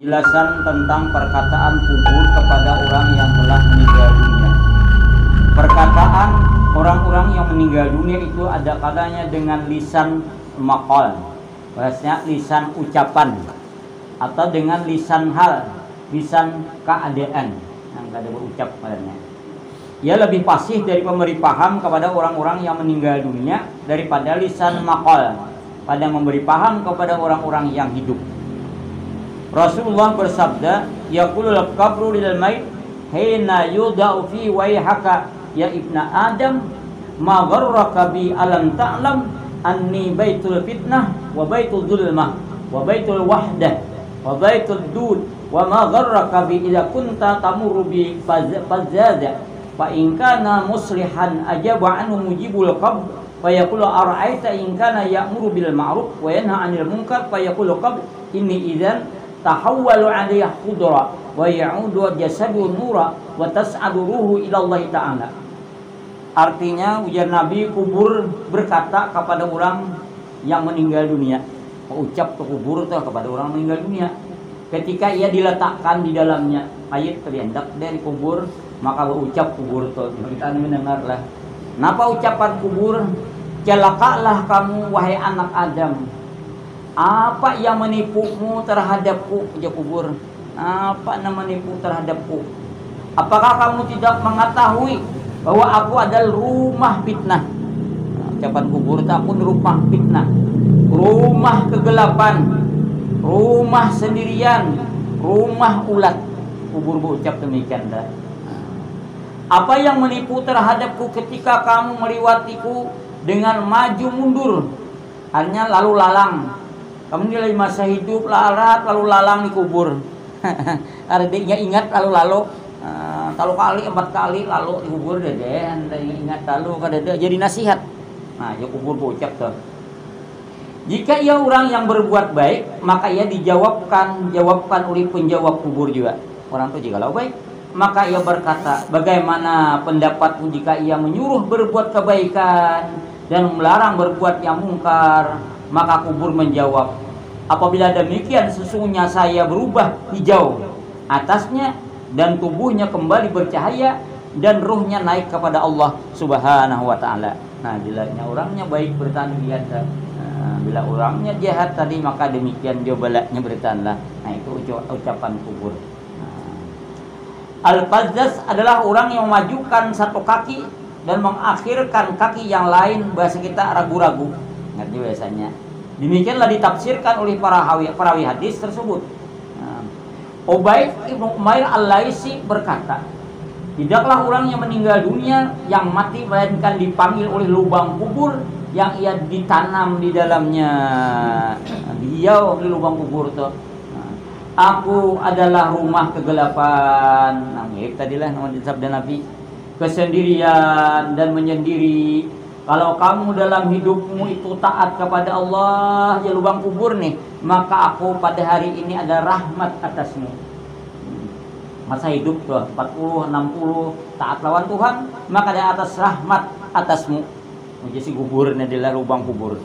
Penjelasan tentang perkataan kubur kepada orang yang telah meninggal dunia. Perkataan orang-orang yang meninggal dunia itu ada kalanya dengan lisan maqal, bahasanya lisan ucapan, atau dengan lisan hal, lisan keadaan yang tidak ada berucap padanya. Ia lebih fasih dari pemberi paham kepada orang-orang yang meninggal dunia daripada lisan maqal pada memberi paham kepada orang-orang yang hidup. Rasulullah bersabda, yaqulul qabru lil mayt hina yudau fi wayhaka ya ibna adam ma gharraka bi alam ta'lam anni baitul fitnah wa baitul zulmah wa baitul wahdah wa baitul dud wa ma gharraka bi idza kunta tamurru bi fazada fa in kana muslihan ajaba anhu mujibul qabr fa yaqulu ara'aita in kana ya'muru bil ma'ruf wa yanha 'anil munkar fa yaqulu qabr inni idzan tahawwalu 'alayhi khudra wa ya'udu jasadu nura wa tas'adu ruhu ila Allah ta'ala. Artinya ujar Nabi, kubur berkata kepada orang yang meninggal dunia. Ucap ke kubur itu kepada orang meninggal dunia. Ketika ia diletakkan di dalamnya ayat terhendak dari kubur, maka berucap kubur itu. Kita mendengarlah. Napa ucapan kubur? Celakalah kamu wahai anak Adam. Apa yang menipumu terhadapku, ujar kubur? Apa yang menipu terhadapku? Apakah kamu tidak mengetahui bahwa aku adalah rumah fitnah? Ucapan kubur itu aku rumah fitnah, rumah kegelapan, rumah sendirian, rumah ulat. Kubur berucap demikian dah. Apa yang menipu terhadapku ketika kamu melewatiku dengan maju mundur, hanya lalu lalang. Kamu nilai masa hidup larat lalu lalang di kubur. Adiknya ingat lalu talu kali 4 kali lalu di kubur deden, ingat lalu kadada jadi nasihat. Nah, ya kubur bocap tuh. Jika ia orang yang berbuat baik, maka ia dijawabkan oleh penjawab kubur juga. Orang itu jikalau baik, maka ia berkata, bagaimana pendapatmu jika ia menyuruh berbuat kebaikan dan melarang berbuat yang mungkar? Maka kubur menjawab, apabila demikian sesungguhnya saya berubah hijau atasnya dan tubuhnya kembali bercahaya dan ruhnya naik kepada Allah Subhanahu wa taala. Nah, bila orangnya baik bertahan lihat, bila orangnya jahat tadi maka demikian dia balaknya bertahanlah. Nah, itu ucapan kubur. Al-Fazzaz adalah orang yang memajukan satu kaki dan mengakhirkan kaki yang lain, bahasa kita ragu-ragu. Ngerti biasanya. Demikianlah ditafsirkan oleh para perawi hadis tersebut. Ubaid Ibnu Umair Al-Laisi berkata, tidaklah orang yang meninggal dunia yang mati melainkan dipanggil oleh lubang kubur yang ia ditanam di dalamnya. Dia di lubang kubur itu. Aku adalah rumah kegelapan. Nah, tadilah nama sabda Nabi, kesendirian dan menyendiri. Kalau kamu dalam hidupmu itu taat kepada Allah, ya lubang kubur nih, maka aku pada hari ini ada rahmat atasmu. Masa hidup tuh 40, 60 taat lawan Tuhan, maka ada atas rahmat atasmu. Jadi kuburnya adalah lubang kubur.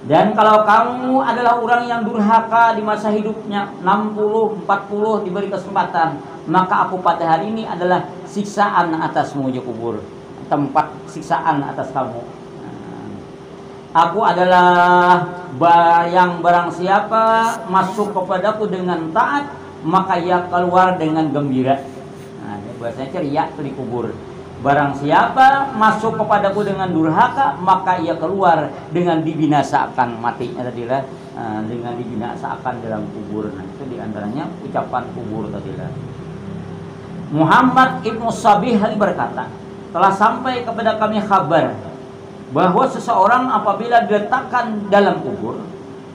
Dan kalau kamu adalah orang yang durhaka di masa hidupnya 60, 40 diberi kesempatan, maka aku pada hari ini adalah siksaan atasmu ya kubur. Tempat siksaan atas kamu. Aku adalah yang barang siapa masuk kepadaku dengan taat, maka ia keluar dengan gembira. Nah, bahasanya ceria itu di kubur. Barang siapa masuk kepadaku dengan durhaka, maka ia keluar dengan dibinasakan, matinya tadilah dengan dibinasakan dalam kubur. Nah, itu diantaranya ucapan kubur tadilah. Muhammad Ibnu Sabih berkata, telah sampai kepada kami kabar bahwa seseorang apabila diletakkan dalam kubur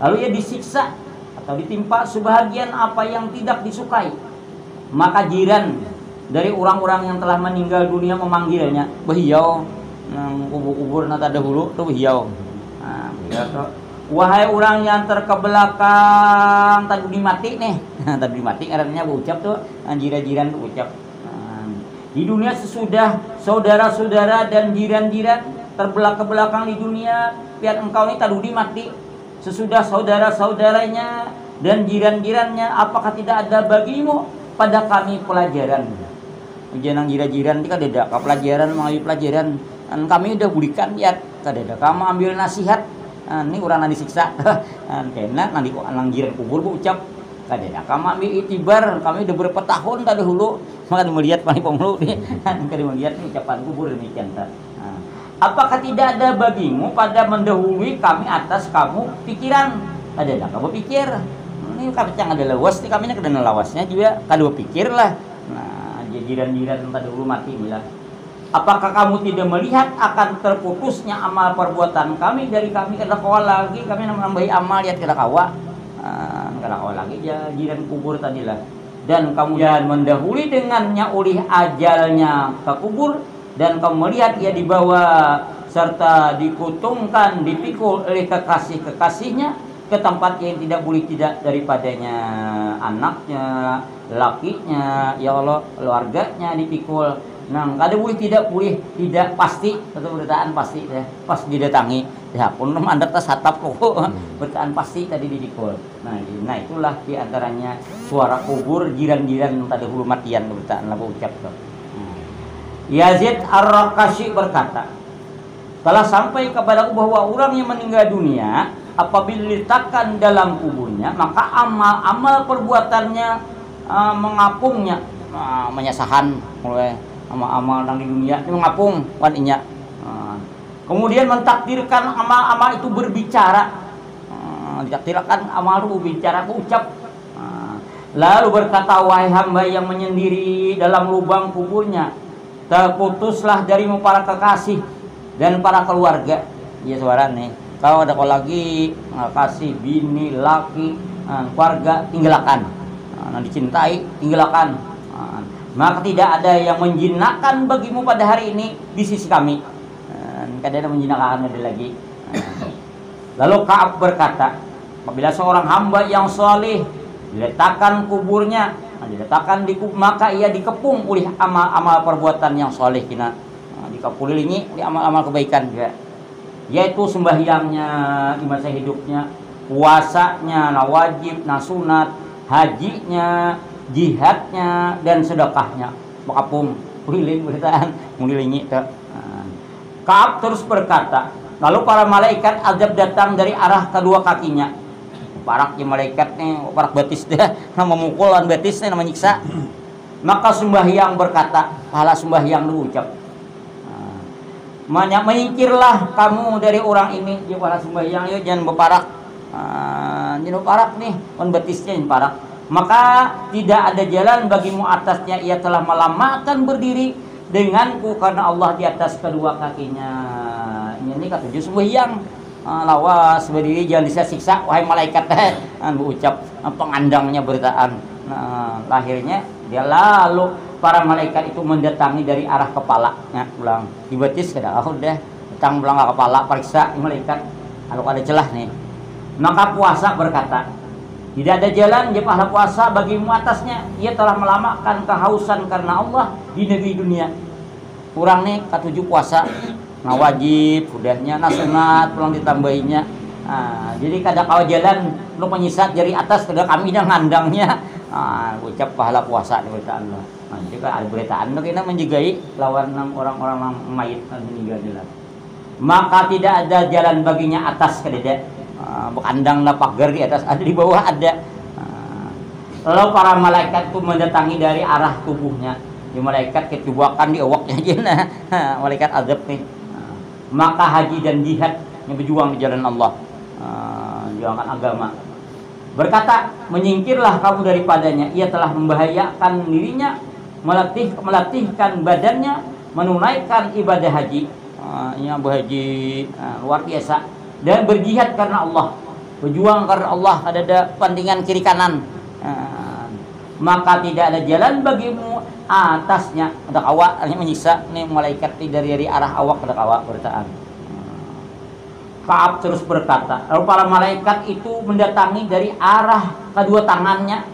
lalu ia disiksa atau ditimpa sebahagian apa yang tidak disukai, maka jiran dari orang-orang yang telah meninggal dunia memanggilnya, "Behiau, kubur nata dahulu tuh behiau." Nah, wahai orang yang terkebelakang tadi dimati nih. Tadi dimati artinya ucap tuh jiran-jiran tuh ucap. Di dunia sesudah saudara-saudara dan jiran-jiran terbelakang di dunia, biar engkau ini tadi mati. Sesudah saudara-saudaranya dan jiran-jirannya, apakah tidak ada bagimu pada kami pelajaran? Jangan jiran-jiran ini kadeda ka pelajaran mengambil pelajaran. Kami udah berikan ya kadeda kamu ambil nasihat. Ini urang disiksa. Kena nanti kok alang jiran kubur bu ucap kadeda kamu ambil itibar, kami udah berapa tahun tadi dulu maka melihat paling pemulu nih. Kali melihat ucapan kubur demikian ta. Apakah tidak ada bagimu pada mendahului kami atas kamu pikiran? Kadeda kamu pikir. Ini kacang ada lawas nih kami kena lawasnya juga kadua pikir lah. Jiran-jiran pada dulu mati bilang, apakah kamu tidak melihat akan terputusnya amal perbuatan kami dari kami kena kawal lagi kami nambahi amal lihat kena kawal lagi ya jiran kubur tadilah, dan kamu jangan mendahului dengannya oleh ajalnya ke kubur, dan kamu melihat ia dibawa serta dikutungkan dipikul oleh kekasihnya ke tempat yang tidak boleh tidak daripadanya, anaknya, lakinya, ya Allah, keluarganya dipikul. Nah, kada boleh tidak pasti atau bertaan pasti ya. Pas didatangi, ya pun mandat tas hatap kok. Bertaan pasti tadi dipikul. Nah, itulah diantaranya suara kubur jiran-jiran yang tadi hulu matian bertaan lah ucap tuh. Yazid Ar-Raqashi berkata, telah sampai kepada bahwa orang yang meninggal dunia apabila diletakkan dalam kuburnya, maka amal perbuatannya mengapungnya, menyasahan mulai amal-amal yang di dunia ini mengapung waninya. Kemudian mentakdirkan amal-amal itu berbicara, ditakdirkan amal itu berbicara, ucap. Lalu berkata, wahai hamba yang menyendiri dalam lubang kuburnya, terputuslah darimu para kekasih dan para keluarga. Ya suara nih. Kalau ada lagi kasih bini, laki, keluarga tinggalkan, dicintai tinggalkan. Maka tidak ada yang menjinakkan bagimu pada hari ini di sisi kami. Tidak ada menjinakkan ada lagi. Lalu Ka'ab berkata, apabila seorang hamba yang saleh diletakkan kuburnya, diletakkan di kubur, maka ia dikepung oleh amal-amal perbuatan yang saleh kina, dikepulingi di amal-amal kebaikan juga. Yaitu sembahyangnya di masa hidupnya, puasanya, wajib, sunat, hajinya, jihadnya, dan sedekahnya. Makapung, kuliling beritaan, mulilingi. Ka'ab terus berkata, lalu para malaikat azab datang dari arah kedua kakinya. Paraknya malaikat nih, parak betis dia, memukulan betis nih, menyiksa. Maka sembahyang berkata, pahala sembahyang lu ucap, menyingkirlah kamu dari orang ini. Dia para sembahyang ya jangan berparak, jangan berparak nih, on betisnya jangan parak. Maka tidak ada jalan bagimu atasnya, ia telah melamakan berdiri denganku karena Allah di atas kedua kakinya. Ini ketujuh sembahyang, lawas berdiri jangan disiksa wahai malaikat ucap pengandangnya beritaan. Lahirnya dia lalu para malaikat itu mendatangi dari arah kepala, pulang dibetis ke dalam udah datang pulang ke kepala, periksa malaikat kalau ada celah nih. Maka puasa berkata, tidak ada jalan dia pahala puasa bagimu atasnya, ia telah melamakan kehausan karena Allah di negeri dunia. Kurang nih ketujuh puasa, wajib, udahnya, sunat, pulang ditambahinya. Jadi kada kau jalan lu penyisat dari atas kada kami dah ngandangnya. Ucap pahala puasa di beritaan lo. Jika ada beritaan lo kita menjagai lawan orang-orang yang mayit meninggal dunia. Maka tidak ada jalan baginya atas kedede. Bekandang lah pagar di atas ada, di bawah ada. Lalu para malaikat itu mendatangi dari arah tubuhnya. Di malaikat kecubakan di awaknya aja malaikat azab nih. Maka haji dan jihad yang berjuang di jalan Allah, juangkan agama. Berkata, menyingkirlah kamu daripadanya, ia telah membahayakan dirinya, melatihkan badannya, menunaikan ibadah haji. Ini berhaji luar biasa, dan berjihad karena Allah, berjuang karena Allah, ada pandangan kiri kanan. Maka tidak ada jalan bagimu atasnya, ada awak hanya menyiksa nih malaikat dari arah awak ada awak bertaan. Ka'ab terus berkata, lalu para malaikat itu mendatangi dari arah kedua tangannya.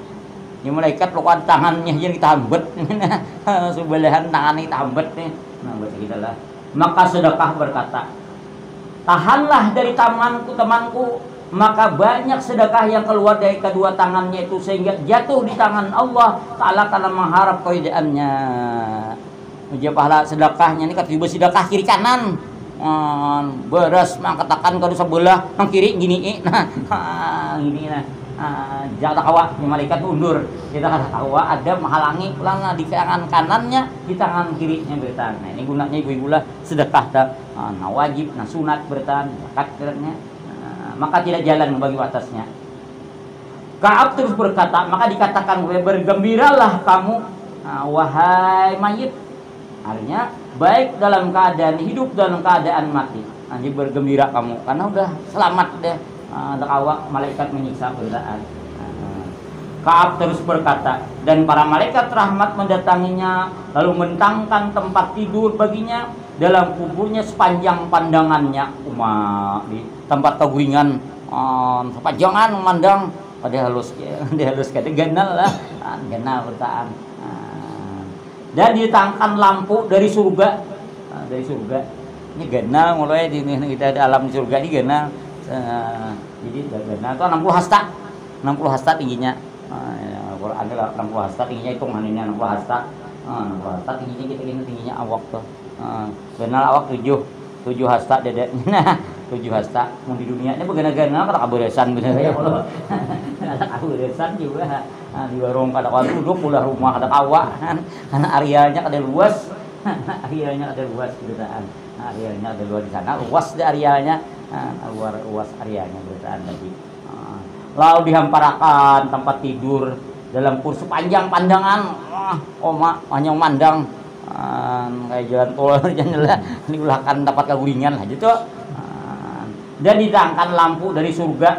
Ini malaikat lokan tangannya yang ditambet, sebelahan tangannya ditambet nih. Nah baca kita lah. Maka sedekah berkata, tahanlah dari temanku maka banyak sedekah yang keluar dari kedua tangannya itu sehingga jatuh di tangan Allah Ta'ala karena mengharap keridhaannya. Ujian pahala sedekahnya ini kata sedekah kiri kanan. Beres mangkatakan kalau sebelah nang kiri gini nah gini nah jangan awak malaikat undur kita kata awak ada menghalangi pulang di tangan kanannya di tangan kirinya bertahan. Nah ini gunanya ibu-ibu lah sedekah nah wajib nah sunat bertahan zakat beratnya maka tidak jalan bagi atasnya. Ka'ab terus berkata, maka dikatakan bergembiralah kamu wahai mayit, artinya baik dalam keadaan hidup dalam keadaan mati. Nanti bergembira kamu karena udah selamat deh. Awak malaikat menyiksa bertaan. Ka'ab terus berkata, dan para malaikat rahmat mendatanginya lalu mentangkan tempat tidur baginya dalam kuburnya sepanjang pandangannya. Di tempat keguringan sepanjangan memandang pada halus kata ganal lah ganal bertaan. Dan ditangkan lampu dari surga ini ganal mulai di kita ada alam surga ini ganal. Jadi ganal itu 60 hasta tingginya. Kalau ada 60 hasta tingginya itu mananya 60 hasta. 60 hasta tingginya kita tingginya awak tuh. Ganal awak 7 hasta dadanya. 7 hasta mau di dunia ini begana-gana kata kaberesan bener ya Allah. Kata kaberesan juga di warung kata kawan duduk ulah rumah kata kawa karena arealnya ada luas. Arealnya ada luas bertaan. Arealnya ada luas di sana luas di arealnya. Luas arealnya bertaan tadi. Lalu dihamparakan tempat tidur dalam kursi panjang pandangan. Oma hanya memandang kayak jalan tol janganlah diulahkan dapat keguringan lah gitu. Dan ditangkan lampu dari surga,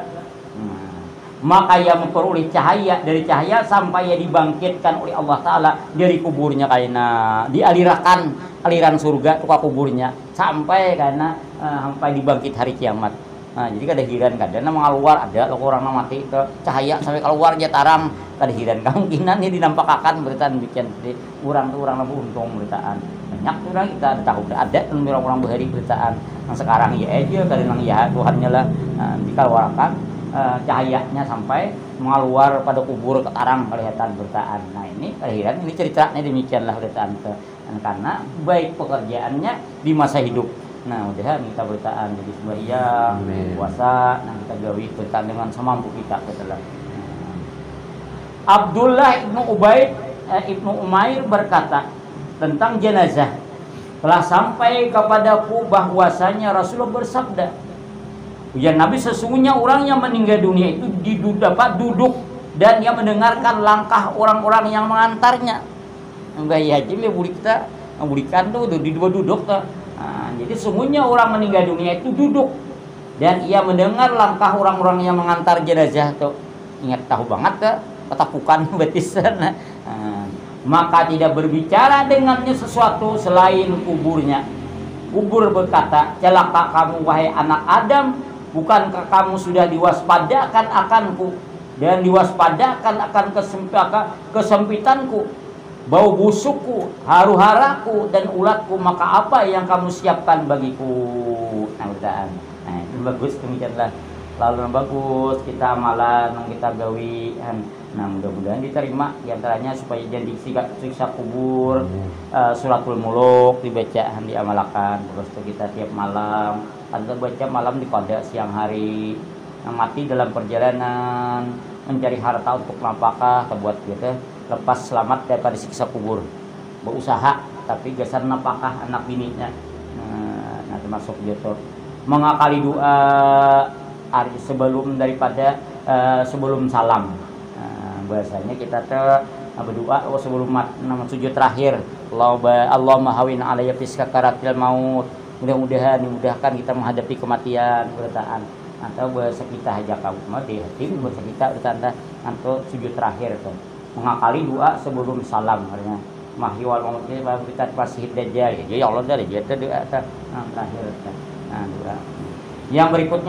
maka ia memperoleh cahaya dari cahaya sampai ia dibangkitkan oleh Allah Ta'ala dari kuburnya karena dialirakan aliran surga ke kuburnya sampai karena sampai dibangkit hari kiamat. Jadi kadahiran kadang mengaluar ada orang mati ke cahaya sampai keluar aja tarang kadahiran kemungkinan ini dinampakakan beritaan bikin orang untung beritaan banyak orang kita tahu ada orang bahari beritaan yang sekarang ya aja kadang ya Tuhannya lah dikeluarkan cahayanya sampai mengaluar pada kubur ke tarang kelihatan beritaan. Nah ini kadahiran ini ceritanya demikianlah beritaan karena baik pekerjaannya di masa hidup. Nah, udah kita beritaan jadi sembahyang, puasa, nah kita gawi beritaan dengan semampu kita setelah. Abdullah ibnu Umair berkata tentang jenazah, telah sampai kepadaku bahwasanya Rasulullah bersabda, ujar Nabi sesungguhnya orang yang meninggal dunia itu dapat duduk dan ia mendengarkan langkah orang-orang yang mengantarnya. Enggak ya, jadi kita memberikan tuh di dua duduk tuh. Jadi sesungguhnya orang meninggal dunia itu duduk dan ia mendengar langkah orang-orang yang mengantar jenazah tuh. Ingat tahu banget tuh ketakukan betisan. Maka tidak berbicara dengannya sesuatu selain kuburnya. Kubur berkata, celaka kamu wahai anak Adam, bukankah kamu sudah diwaspadakan akanku dan diwaspadakan akan kesempitanku, bau busukku, haru-haraku dan ulatku, maka apa yang kamu siapkan bagiku? Nah, itu bagus demikianlah. Lalu bagus kita amalan yang kita gawi. Nah, mudah-mudahan diterima diantaranya supaya jadi siksa kubur, suratul muluk dibaca diamalkan. Terus kita tiap malam kita baca malam di qada siang hari. Yang mati dalam perjalanan mencari harta untuk napakah kebuat gitu. Lepas selamat daripada siksa kubur, berusaha tapi geser napakah anak bininya. Nah termasuk gitu mengakali doa sebelum daripada sebelum salam. Bahasanya kita berdoa sebelum sujud terakhir, Allahumma hawin alayya fi sakaratil maut, mudah-mudahan dimudahkan kita menghadapi kematian bertaan. Atau bahasa kita aja kamu di hati bahasa kita bertanda atau sujud terakhir tuh. Mengakali doa sebelum salam artinya mahyi wal maut kita pasih dajjal ya Allah dari jatuh doa terakhir. Nah doa yang berikutnya